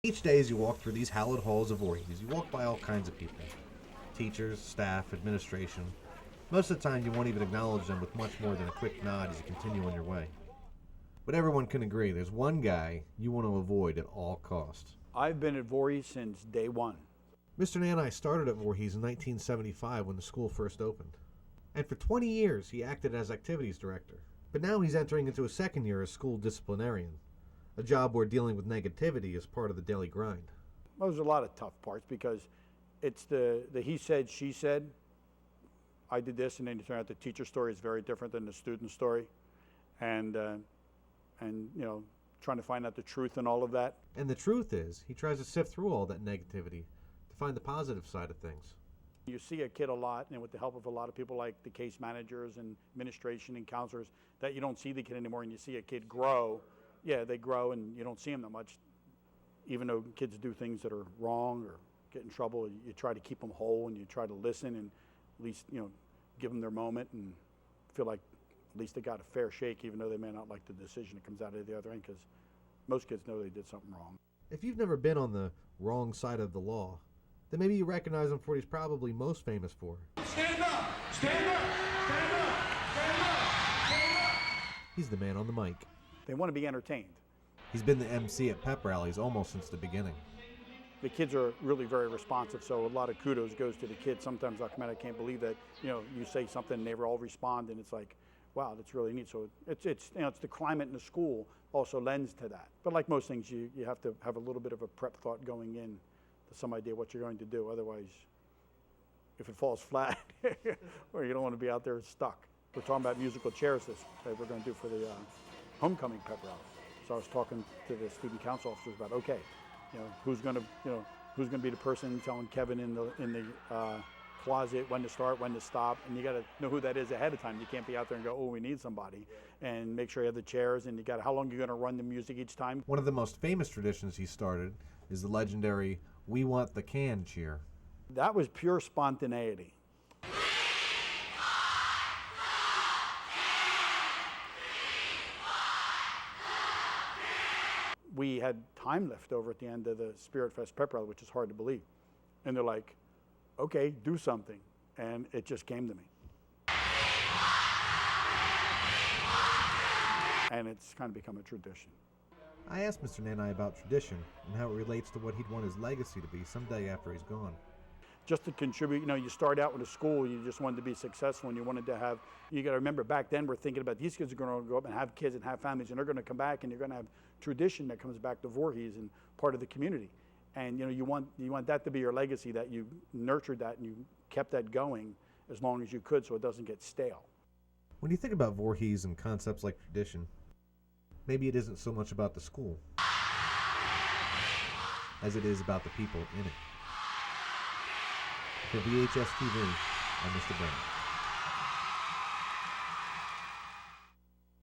Each day as you walk through these hallowed halls of Voorhees, you walk by all kinds of people. Teachers, staff, administration. Most of the time you won't even acknowledge them with much more than a quick nod as you continue on your way. But everyone can agree there's one guy you want to avoid at all costs. I've been at Voorhees since day one. Mr. Nanni started at Voorhees in 1975 when the school first opened. And for 20 years he acted as activities director. But now he's entering into his second year as school disciplinarian, a job where dealing with negativity is part of the daily grind. Well, there's a lot of tough parts because it's the he said, she said, I did this, and then you turn out the teacher story is very different than the student story. And you know, trying to find out the truth in all of that. And the truth is, he tries to sift through all that negativity to find the positive side of things. You see a kid a lot, and with the help of a lot of people like the case managers and administration and counselors, that you don't see the kid anymore, and you see a kid grow. Yeah, they grow, and you don't see them that much. Even though kids do things that are wrong or get in trouble, you try to keep them whole, and you try to listen and at least, you know, give them their moment and feel like at least they got a fair shake, even though they may not like the decision that comes out of the other end, because most kids know they did something wrong. If you've never been on the wrong side of the law, then maybe you recognize him for what he's probably most famous for. Stand up! Stand up! Stand up! Stand up! Stand up! He's the man on the mic. They want to be entertained. He's been the MC at pep rallies almost since the beginning. The kids are really very responsive, so a lot of kudos goes to the kids. Sometimes I come out, I can't believe that, you know, you say something and they all respond, and it's like, wow, that's really neat. So it's you know, it's the climate in the school also lends to that. But like most things, you have to have a little bit of a prep thought going in to some idea what you're going to do. Otherwise, if it falls flat, or you don't want to be out there stuck. We're talking about musical chairs that we're going to do for the homecoming pep rally. So I was talking to the student council officers about, okay, you know, who's going to be the person telling Kevin in the closet when to start, when to stop, and you got to know who that is ahead of time. You can't be out there and go, oh, we need somebody, and make sure you have the chairs, and you got how long you're going to run the music each time. One of the most famous traditions he started is the legendary "We Want the Can" cheer. That was pure spontaneity. We had time left over at the end of the Spirit Fest Pep Rally, which is hard to believe. And they're like, okay, do something. And it just came to me. And it's kind of become a tradition. I asked Mr. Nanni about tradition and how it relates to what he'd want his legacy to be someday after he's gone. Just to contribute, you know, you start out with a school, you just wanted to be successful, and you wanted to have, you got to remember back then we're thinking about these kids are going to go up and have kids and have families, and they're going to come back, and you're going to have tradition that comes back to Voorhees and part of the community. And you know, you want that to be your legacy, that you nurtured that and you kept that going as long as you could so it doesn't get stale. When you think about Voorhees and concepts like tradition, maybe it isn't so much about the school as it is about the people in it. For VHSTV, I'm Mr. Brown.